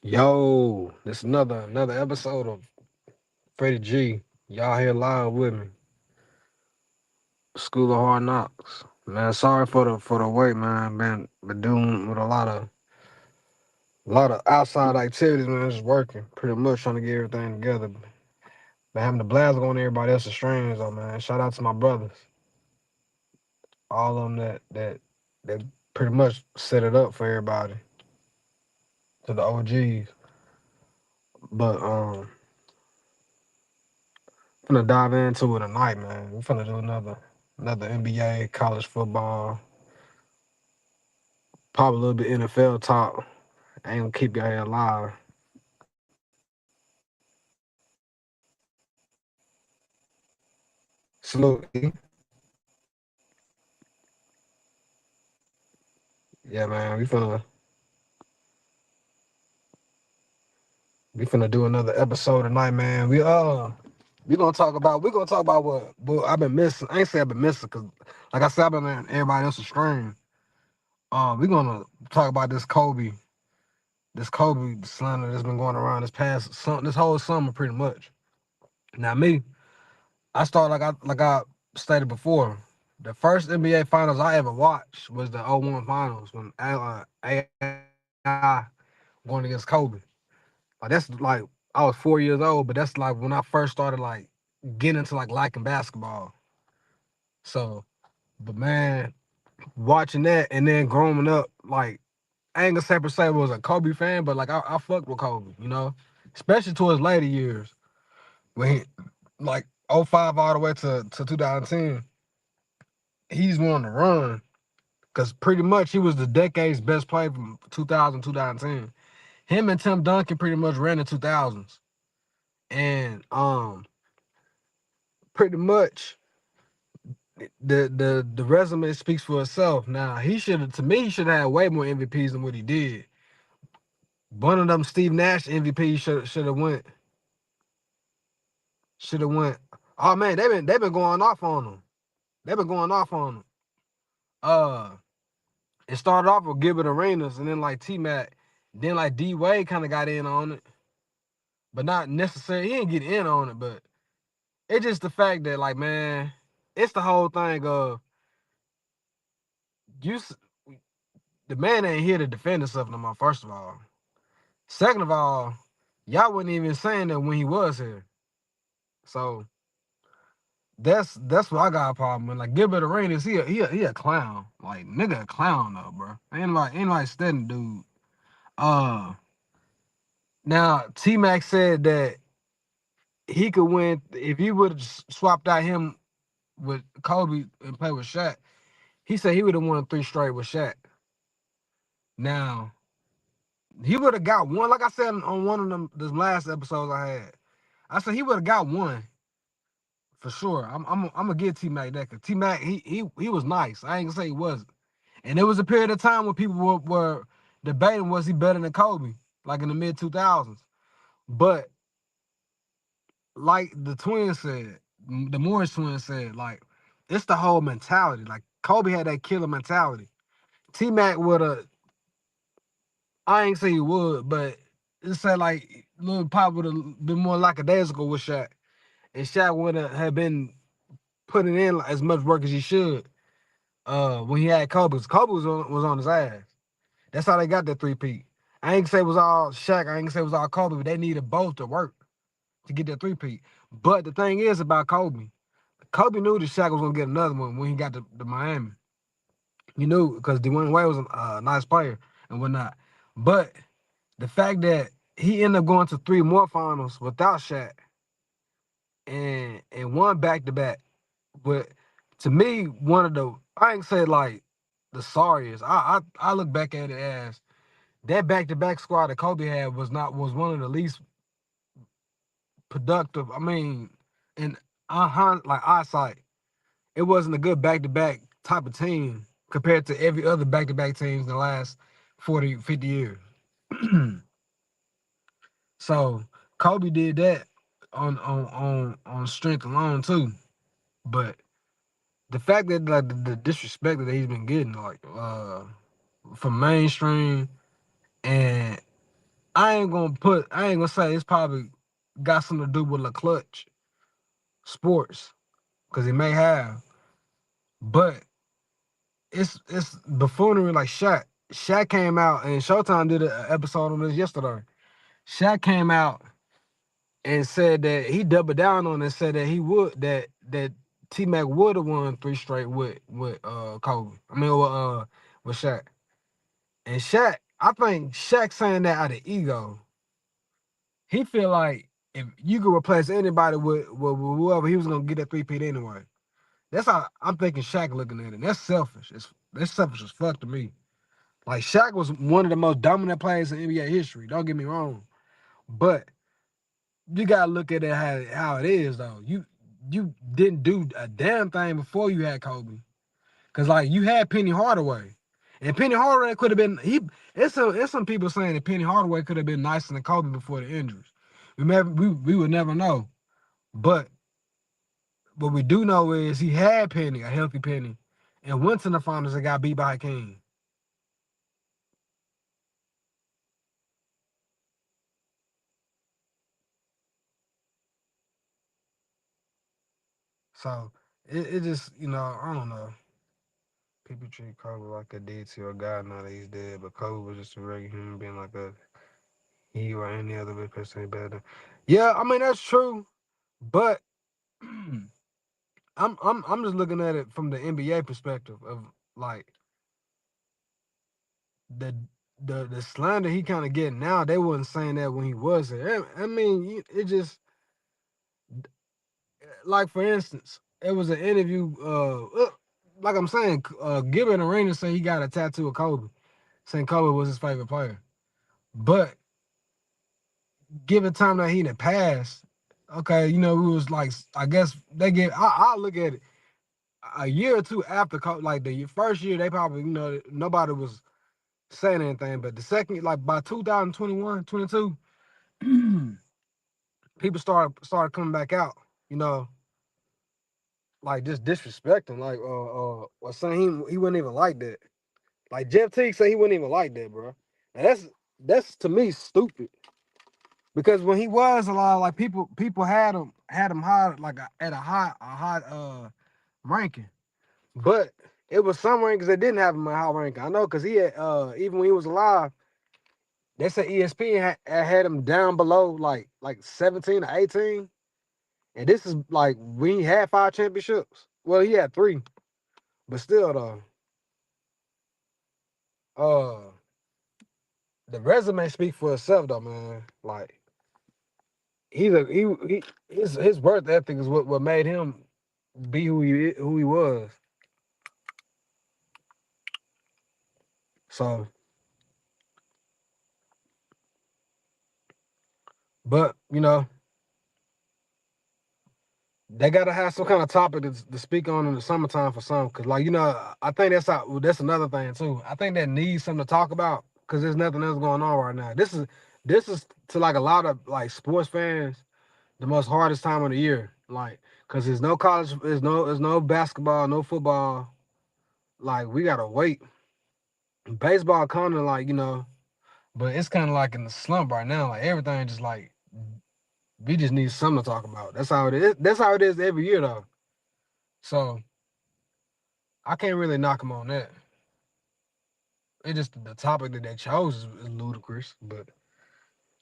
Yo, this another episode of Freddie G. Y'all here live with me. School of Hard Knocks. Man, sorry for the wait, man. Been doing with a lot of outside activities, man. Just working, pretty much trying to get everything together. Been having the blast on everybody else's streams though, man. Shout out to my brothers, all of them that pretty much set it up for everybody, to the OGs. But finna dive into it tonight, man. We finna do another NBA, college football, probably a little bit NFL talk. I ain't gonna keep y'all here alive. Salute, E. Yeah, man. We finna do another episode tonight, man. We gonna talk about what I've been missing. I ain't say I've been missing, cause like I said, I've been in everybody else's stream. We gonna talk about this Kobe slander that's been going around this whole summer, pretty much. Now me, I started like I stated before. The first NBA finals I ever watched was the '01 finals when AI going against Kobe. Like that's like I was 4 years old, but that's like when I first started like getting into like liking basketball. So, but man, watching that and then growing up, like I ain't gonna say per se was a Kobe fan, but like I fucked with Kobe, especially towards later years when he like '05 all the way to 2010. He's on the run because pretty much he was the decade's best player from 2000 2010. Him and Tim Duncan pretty much ran the 2000s, and pretty much the resume speaks for itself. Now he should have had way more MVPs than what he did. One of them Steve Nash MVP should have went. Oh man, they've been going off on him. They've been going off on him. Uh, it started off with Gilbert Arenas, and then like T Mac, then like D Wade kind of got in on it, but not necessarily. He didn't get in on it, but it's just the fact that like man, it's the whole thing of you. The man ain't here to defend himself no more. First of all, second of all, y'all wasn't even saying that when he was here. So that's what I got a problem with. Like Gilbert Arenas, he a clown. Like nigga a clown though, bro. Ain't like studying dude. Uh Now T Mac said that he could win if you would have swapped out him with Kobe and play with Shaq. He said he would have won three straight with Shaq. Now he would have got one, like I said on one of them the last episodes I had. I said he would have got one for sure. I'm gonna give T Mac that because T Mac he was nice. I ain't gonna say he wasn't. And there was a period of time when people were debating was he better than Kobe, like in the mid 2000s. But like the twins said, the Morris twins said, like it's the whole mentality. Like Kobe had that killer mentality. T Mac would have, I ain't say he would, but it said like Lil Pop would have been more lackadaisical with Shaq, and Shaq would have been putting in like, as much work as he should. When he had Kobe, 'cause Kobe was on his ass. That's how they got that three-peat. I ain't say it was all Shaq. I ain't say it was all Kobe, but they needed both to work to get that three-peat. But the thing is about Kobe, Kobe knew that Shaq was gonna get another one when he got to Miami. He knew because Dwayne Wade was a nice player and whatnot. But the fact that he ended up going to three more finals without Shaq and one back to back, but to me, one of the I ain't say like the sorriest. I look back at it as that back to back squad that Kobe had was one of the least productive. I mean, in like eyesight, it wasn't a good back to back type of team compared to every other back to back teams in the last 40, 50 years. So Kobe did that on strength alone too. But the fact that like the disrespect that he's been getting, like from mainstream, and I ain't gonna say it's probably got something to do with the clutch sports, because it may have, but it's buffoonery like Shaq. Shaq came out and Showtime did an episode on this yesterday. Shaq came out and said that he doubled down on it and said that he would that T Mac would have won 3 straight with Kobe. I mean with Shaq. And Shaq, I think Shaq saying that out of ego. He feel like if you could replace anybody with whoever, he was gonna get that 3-peat anyway. That's how I'm thinking Shaq looking at it. That's selfish. That's selfish as fuck to me. Like Shaq was one of the most dominant players in NBA history. Don't get me wrong. But you gotta look at it how it is though. You didn't do a damn thing before you had Kobe. Cause like you had Penny Hardaway. And Penny Hardaway could have been it's some people saying that Penny Hardaway could have been nicer than Kobe before the injuries. We would never know. But what we do know is he had Penny, a healthy Penny, and went to the finals and got beat by Hakeem. So it just, I don't know. People treat Kobe like a deity or God now that he's dead, but Kobe was just a regular human being like a he or any other big person ain't better. Yeah, I mean that's true, but I'm just looking at it from the NBA perspective of like the the slander he kind of getting now. They wasn't saying that when he was there. I mean, it just like for instance, it was an interview. Like I'm saying, Gilbert Arenas said he got a tattoo of Kobe, saying Kobe was his favorite player. But given time that he done passed, okay, we was like, I guess they get. I look at it a year or two after Kobe, like the first year, they probably nobody was saying anything, but the second, like by 2021, 22, people started coming back out, you know, like just disrespecting, like or saying he wouldn't even like that. Like Jeff Teague said he wouldn't even like that, bro. And that's to me stupid because when he was alive, like people had him high like at a high ranking, but it was some rankings that didn't have him a high ranking. I know because he had even when he was alive, they said ESPN had him down below like 17 or 18. And this is like we ain't had 5 championships. Well, he had 3, but still though, uh, the resume speaks for itself though, man. Like he his work ethic is what made him be who he was. So, but they gotta have some kind of topic to speak on in the summertime for some, cause like I think that's another thing too. I think that needs something to talk about, cause there's nothing else going on right now. This is to like a lot of like sports fans the most hardest time of the year, like cause there's no college, there's no basketball, no football. Like we gotta wait. Baseball kind of like but it's kind of like in the slump right now. Like everything just like we just need something to talk about. That's how it is. That's how it is every year though. So I can't really knock them on that. It just the topic that they chose is ludicrous, but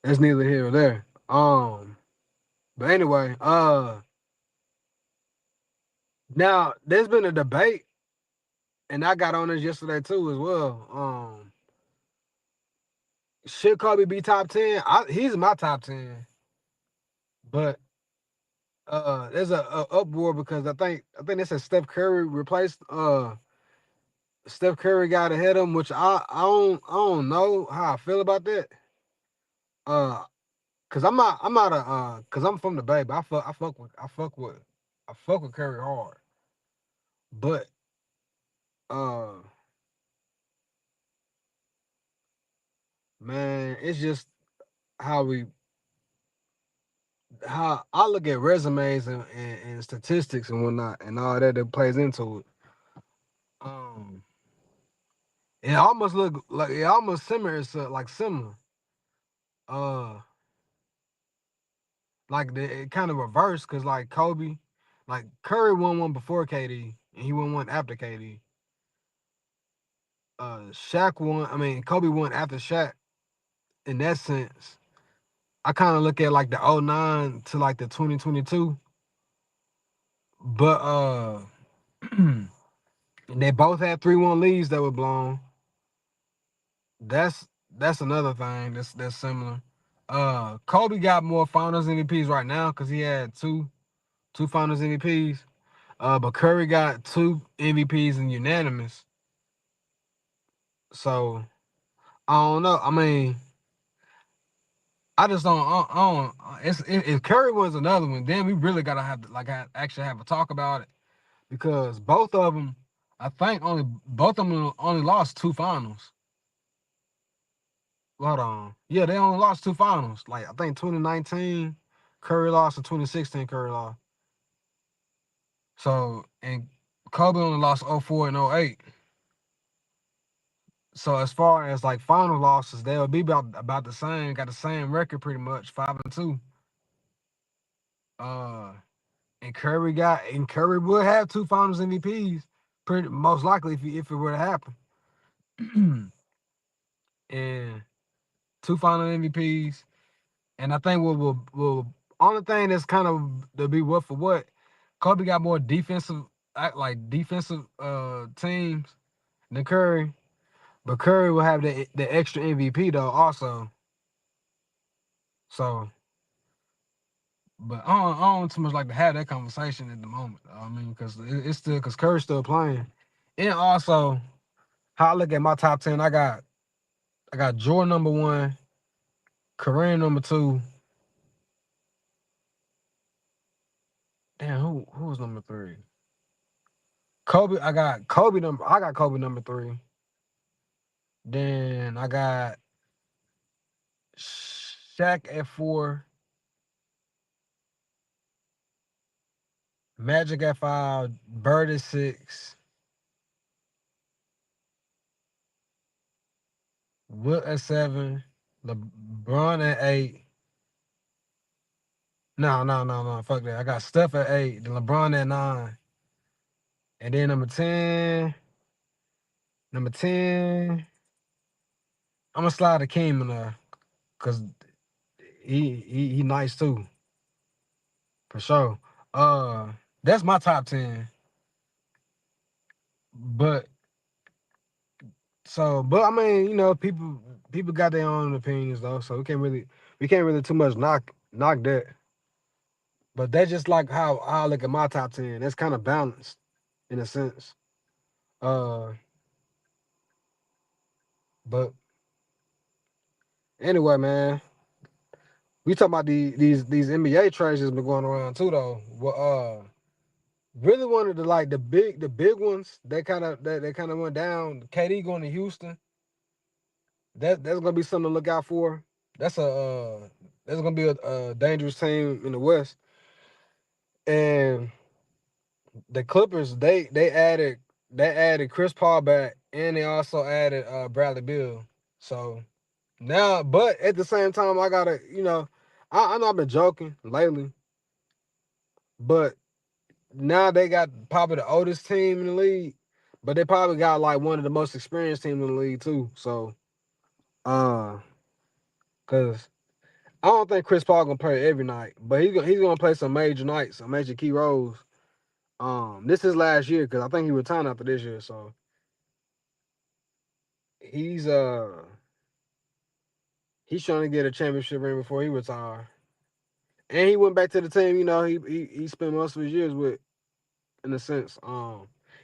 it's neither here or there. But anyway, now there's been a debate, and I got on this yesterday too as well. Should Kobe be top 10? He's in my top 10, but there's a uproar because I think they said Steph Curry replaced Steph Curry got ahead of him, which I don't know how I feel about that. Uh, cause I'm not a cause I'm from the Bay, but I fuck with Curry hard. But uh man, it's just how we how I look at resumes and statistics and whatnot and all that plays into it. Um it almost look like it almost similar. It's like similar. uh like it kind of reversed because like Kobe, like Curry won one before KD and he won one after KD. Shaq won. I mean Kobe won after Shaq. In that sense, I kind of look at like the '09 to like the 2022, but they both had 3-1 leads that were blown. That's that's another thing that's similar. Kobe got more Finals MVPs right now because he had two Finals MVPs. But Curry got two MVPs in unanimous. So I don't know. I mean, I just don't. If Curry was another one, then we really gotta have to like actually have a talk about it because both of them, I think only both of them only lost two finals. Hold on, yeah, they only lost two finals. Like I think 2019 Curry lost and 2016 Curry lost. So and Kobe only lost '04 and '08. So as far as like final losses, they'll be about the same. Got the same record pretty much, 5-2. Uh, and Curry would have two Finals MVPs, pretty most likely if it were to happen. And two Final MVPs, and I think will only thing that's kind of to be what for what. Kobe got more defensive like defensive teams than Curry, but Curry will have the extra MVP though also. So but I don't too much like to have that conversation at the moment. I mean, because it's still because Curry's still playing, and also how I look at my top 10, I got Jordan number one, Kareem number two. Damn, who was number three? Kobe. I got Kobe number three. Then I got Shaq at four, Magic at five, Bird at six, Wilt at seven, LeBron at eight. No. Fuck that. I got Steph at eight, then LeBron at nine. And then number 10, I'm gonna slide the King in there because he nice too, for sure. That's my top 10. But but I mean, people got their own opinions though, so we can't really too much knock that. But that's just like how I look at my top 10. That's kind of balanced in a sense. Uh, but anyway, man, we talking about these NBA trades that's been going around too, though. Well, really one of the big ones that kind of went down. KD going to Houston. That's gonna be something to look out for. That's gonna be a dangerous team in the West. And the Clippers they added Chris Paul back and they also added Bradley Beal. So now, but at the same time, I gotta I know I've been joking lately, but now they got probably the oldest team in the league, but they probably got like one of the most experienced teams in the league too. So, uh, cause I don't think Chris Paul gonna play every night, but he's gonna play some major nights, some major key roles. This is last year because I think he retired after this year. So he's uh he's trying to get a championship ring before he retire. And he went back to the team. He spent most of his years with, in a sense.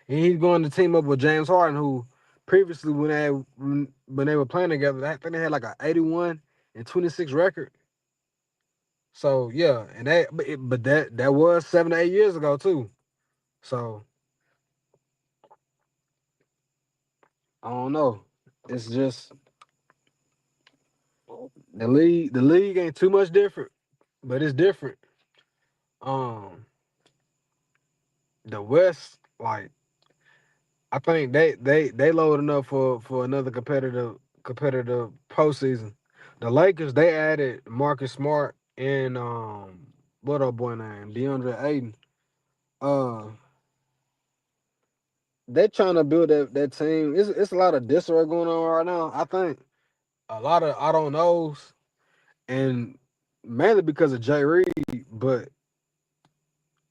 And he's going to team up with James Harden, who previously when they were playing together, I think they had like a 81 and 26 record. So yeah, and that was 7 to 8 years ago too. So I don't know. It's just the league. The league ain't too much different, but it's different. Um, the West, like I think they loading up for another competitive postseason. The Lakers they added Marcus Smart and what up boy name DeAndre Ayton. Uh, they trying to build that team. It's a lot of disarray going on right now. I think a lot of I don't knows, and mainly because of Jay Reed. But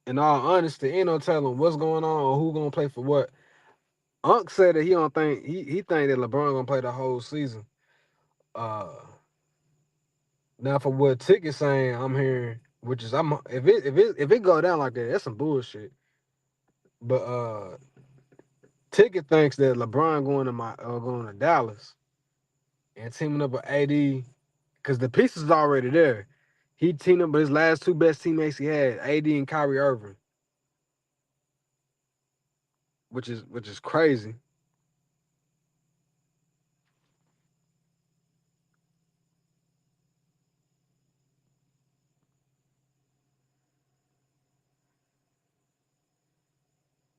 in all honesty, ain't no telling what's going on or who gonna play for what. Unc said that he don't think he think that LeBron gonna play the whole season. Uh, Now for what Ticket saying, I'm hearing, which is I'm if it go down like that, that's some bullshit. But Ticket thinks that LeBron going to Dallas and teaming up with AD because the pieces is already there. He teamed up with his last two best teammates he had, AD and Kyrie Irving, which is crazy.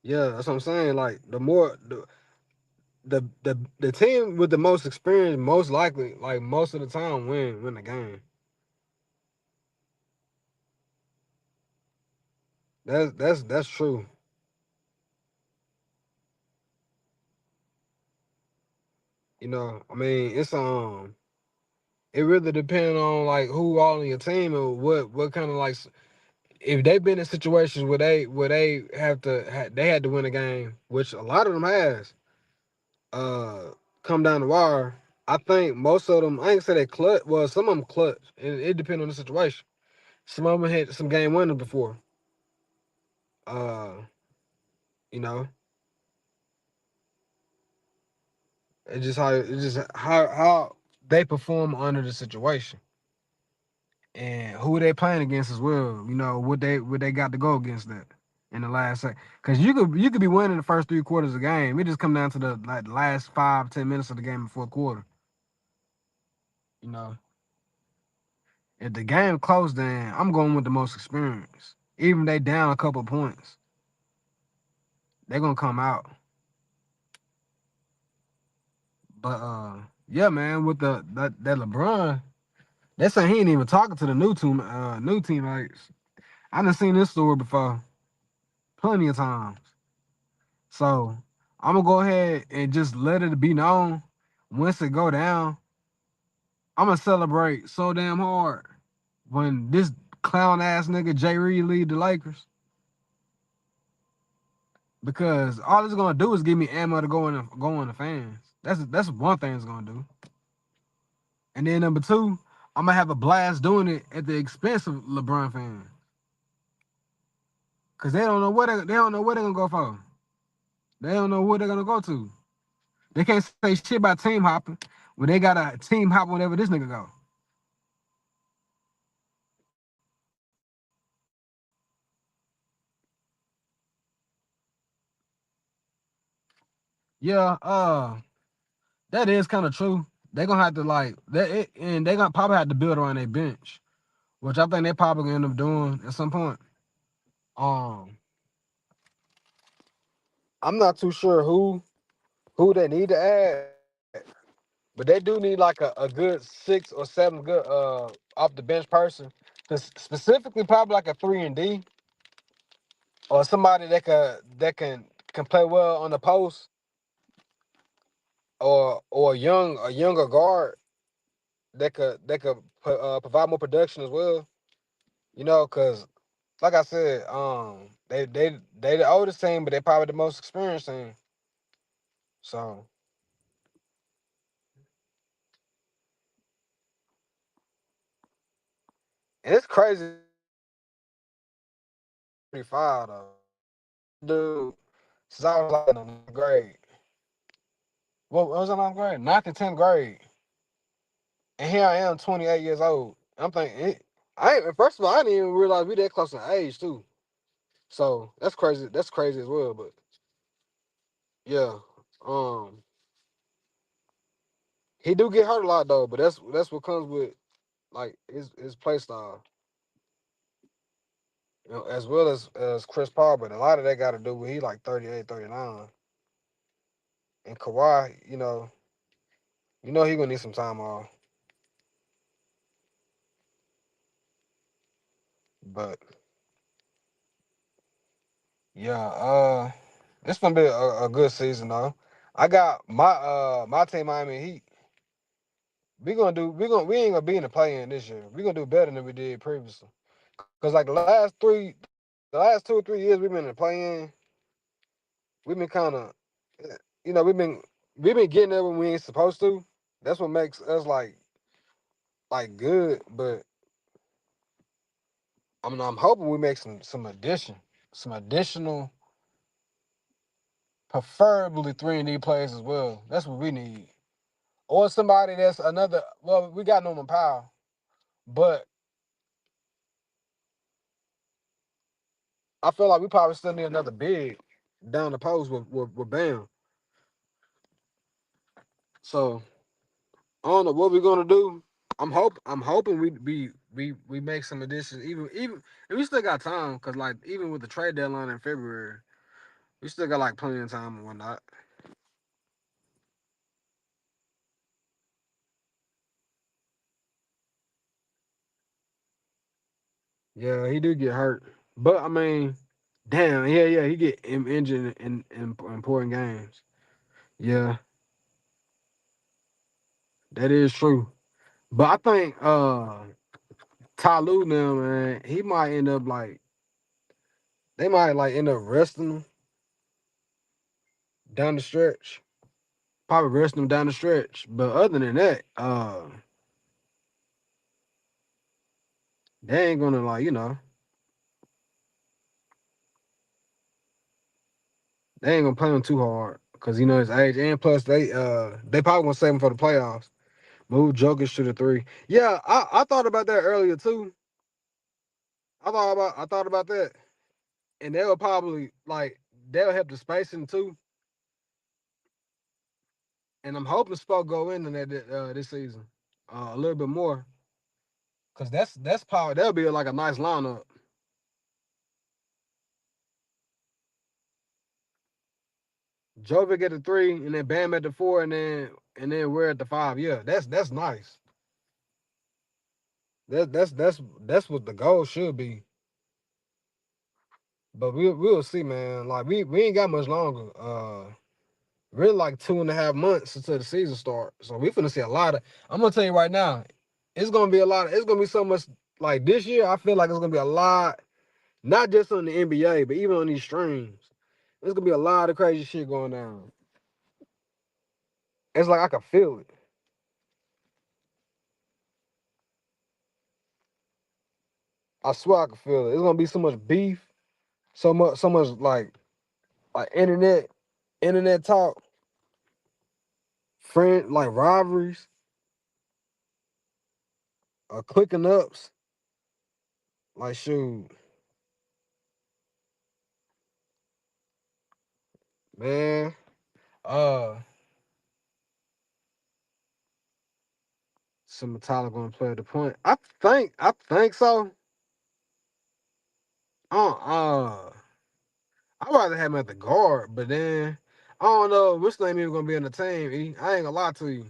Yeah, that's what I'm saying. Like the team with the most experience, most likely, like most of the time, win the game. That's true. I mean, it really depends on like who all on your team and what kind of like if they've been in situations where they they had to win a game, which a lot of them has, uh, come down the wire. I think most of them, I ain't say they clutch. Well, some of them clutch. It depends on the situation. Some of them had some game winners before. Uh, you know, it's just how they perform under the situation. And who they playing against as well. What they got to go against that in the last second. Because you could be winning the first three quarters of the game. It just come down to the like last 5-10 minutes of the game in the fourth quarter. You know, if the game close, then I'm going with the most experience. Even they down a couple points, they're gonna come out. But yeah, man, with that LeBron, they say he ain't even talking to the new teammates. I done seen this story before, plenty of times. So I'm gonna go ahead and just let it be known. Once it go down, I'm gonna celebrate so damn hard when this clown ass nigga Jay Reed lead the Lakers because all it's gonna do is give me ammo to go in the fans. That's one thing it's gonna do. And then number two, I'm gonna have a blast doing it at the expense of LeBron fans because they don't know where they're gonna go for. They don't know where they're gonna go to. They can't say shit about team hopping when they got a team hop whenever this nigga go. Yeah, that is kind of true. They gonna have to like and they gonna probably have to build around their bench, which I think they probably gonna end up doing at some point. Um, I'm not too sure who they need to add, but they do need like a good 6 or 7 good off the bench person, specifically probably like a 3 and D or somebody that can play well on the post or a younger guard that could provide more production as well. Because like I said, they the oldest team, but they probably the most experienced team. So and it's crazy. 35 though, dude. Since I was like in the ninth grade. What was I ninth grade? Ninth and 10th grade, and here I am, 28 years old. I'm thinking, I ain't, first of all, I didn't even realize we that close in age too. So that's crazy. That's crazy as well. But yeah, um, he do get hurt a lot though. But that's what comes with like his play style. As well as Chris Paul, but a lot of that got to do with he like 38, 39. And Kawhi, he gonna need some time off. But yeah, it's gonna be a good season though. I got my team Miami Heat. We ain't gonna be in the play in this year. We gonna do better than we did previously. Cause like the last 2 or 3 years we've been in the play in, we've been kind of, you know, we've been getting there when we ain't supposed to. That's what makes us like good. But I'm hoping we make some additional, preferably 3-and-D players as well. That's what we need. Or somebody that's another. Well, we got Norman Powell, but I feel like we probably still need another big down the post with Bam. So I don't know what we're gonna do. I'm hoping we make some additions. Even and we still got time because like even with the trade deadline in February, we still got like plenty of time and whatnot. Yeah, he do get hurt, but I mean, damn, yeah, he get injured in important games. Yeah, that is true. But I think Ty Lue now, man, he might end up like they might like end up resting him down the stretch. Probably resting him down the stretch. But other than that, they ain't gonna like, they ain't gonna play him too hard. Cause his age. And plus they probably gonna save him for the playoffs. Move Jokic to the three. Yeah, I thought about that earlier too. I thought about that. And they'll probably like they'll help the spacing too. And I'm hoping Spo go in that this season. A little bit more. Cause that's power. That'll be like a nice lineup. Jovic at the three, and then Bam at the four, and then we're at the five. Yeah, that's nice. That's what the goal should be. But we'll see, man. Like we ain't got much longer. Really like 2.5 months until the season start. So we finna see a lot of. I'm gonna tell you right now, it's gonna be a lot. It's gonna be so much. Like this year, I feel like it's gonna be a lot. Not just on the NBA, but even on these streams. There's gonna be a lot of crazy shit going down. It's like I can feel it. I swear I can feel it. It's gonna be so much beef, so much like internet talk, friend like rivalries, clicking ups. Like shoot, man. Uh, some Metallica gonna play at the point. I think so. Uh, I'd rather have him at the guard, but then I don't know which name even gonna be on the team. I ain't gonna lie to you.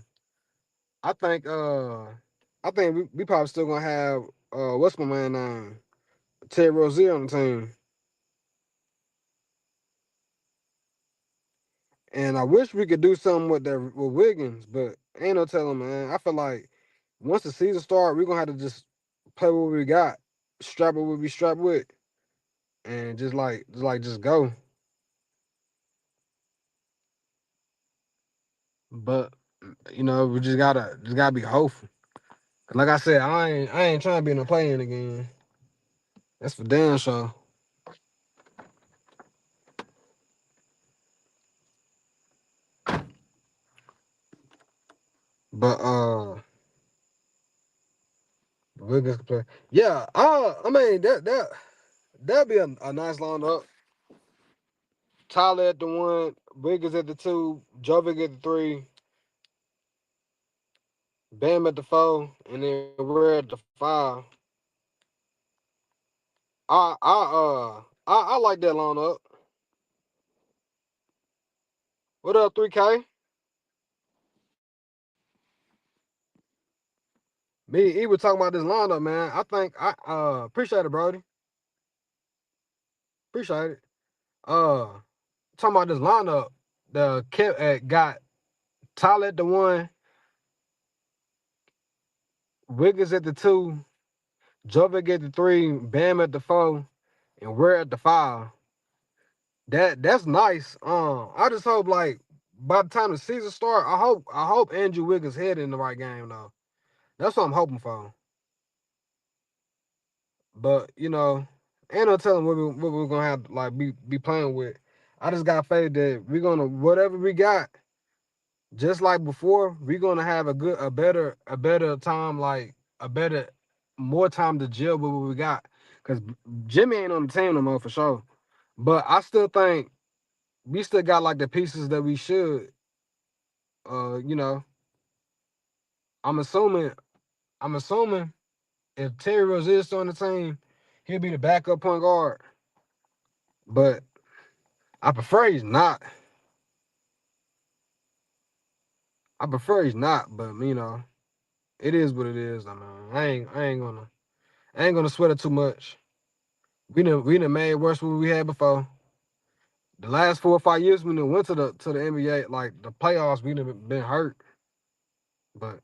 I think I think we probably still gonna have what's my man name? Ted Rozier on the team. And I wish we could do something with Wiggins, but ain't no telling, man. I feel like once the season start, we're gonna have to just play what we got, strap what we strapped with, and just go. But we just gotta be hopeful. Like I said, I ain't trying to be in the play-in again. That's for damn sure. But Wiggins can play. Yeah, I mean that'd be a nice lineup. Tyler at the one, Wiggins at the two, Jovic at the three, Bam at the four, and then we're at the five. I like that lineup. What up, 3K? he was talking about this lineup, man. I think I appreciate it, Brody. Appreciate it. Talking about this lineup, the kid got Tyler at the 1, Wiggins at the 2, Jovic at the 3, Bam at the 4, and we're at the 5. That's nice. I just hope like by the time the season start, I hope Andrew Wiggins head in the right game though. That's what I'm hoping for. But you know, ain't no telling what we're gonna have to like be playing with. I just got faith that we're gonna whatever we got, just like before, we're gonna have a better time, like a better more time to gel with what we got. Cause Jimmy ain't on the team no more for sure. But I still think we still got like the pieces that we should. You know, I'm assuming if Terry Rozier is still on the team, he'll be the backup point guard. But I prefer he's not. I prefer he's not, but you know, it is what it is. I mean, I ain't gonna sweat it too much. We done made worse what we had before. The last 4 or 5 years we done went to the NBA, like the playoffs, we done been hurt. But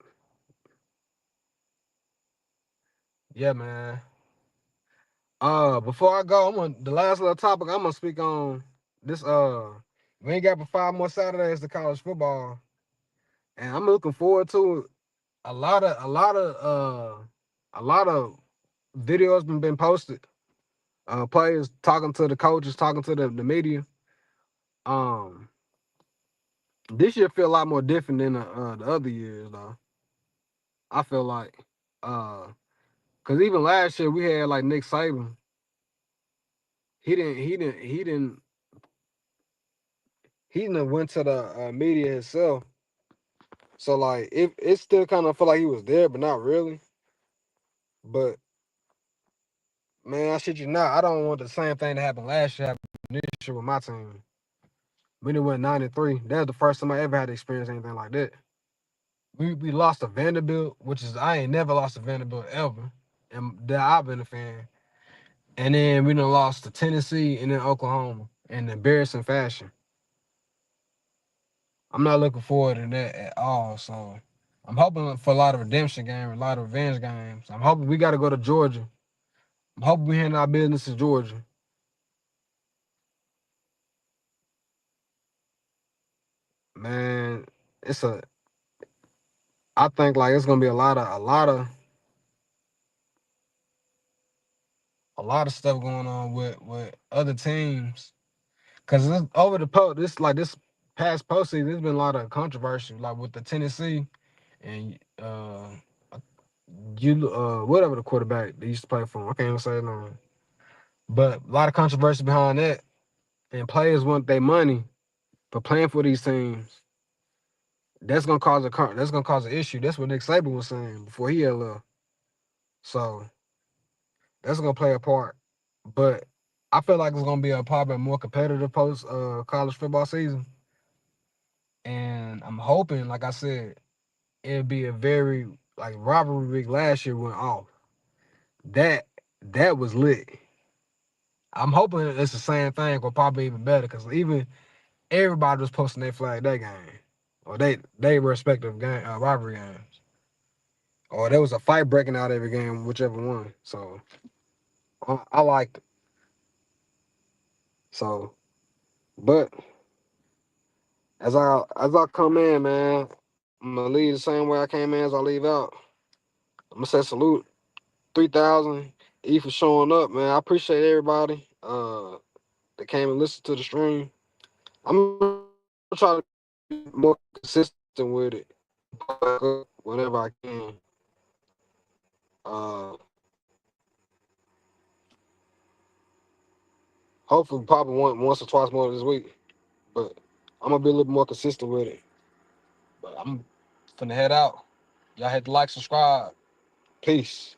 yeah, man. Before I go, I'm on the last little topic I'm gonna speak on this. We ain't got but 5 more Saturdays to college football, and I'm looking forward to it. A lot of videos been posted. Players talking to the coaches, talking to the media. Um, this year feel a lot more different than the other years though. I feel like, cause even last year we had like Nick Saban. He didn't went to the media himself. So like it still kind of felt like he was there, but not really. But man, I shit you not, I don't want the same thing to happen last year happen this year with my team. We done went 9-3. That was the first time I ever had to experience anything like that. We lost to Vanderbilt, which is I ain't never lost to Vanderbilt ever, and that I've been a fan. And then we done lost to Tennessee and then Oklahoma in embarrassing fashion. I'm not looking forward to that at all. So I'm hoping for a lot of redemption games, a lot of revenge games. I'm hoping we got to go to Georgia. I'm hoping we handle our business in Georgia. Man, it's a. I think like it's gonna be a lot of stuff going on with other teams. Cause this, over the this past postseason, there's been a lot of controversy, like with the Tennessee and whatever the quarterback they used to play for. I can't even say it no. But a lot of controversy behind that, and players want their money for playing for these teams. That's gonna cause an issue. That's what Nick Saban was saying before he had left. So that's gonna play a part. But I feel like it's gonna be a probably more competitive post college football season. And I'm hoping, like I said, it'll be a very like rivalry week last year went off. That that was lit. I'm hoping it's the same thing, or probably even better, because even everybody was posting their flag that game, or they respective game rivalry games, or there was a fight breaking out every game, whichever one. So I liked it. So, but as I come in, man, I'm gonna leave the same way I came in as I leave out. I'm gonna say salute 3,000 E for showing up, man. I appreciate everybody that came and listened to the stream. I'm gonna try to be more consistent with it whenever I can. Uh, Hopefully, probably once or twice more this week. But I'm gonna be a little more consistent with it. But I'm finna head out. Y'all hit the like, subscribe. Peace.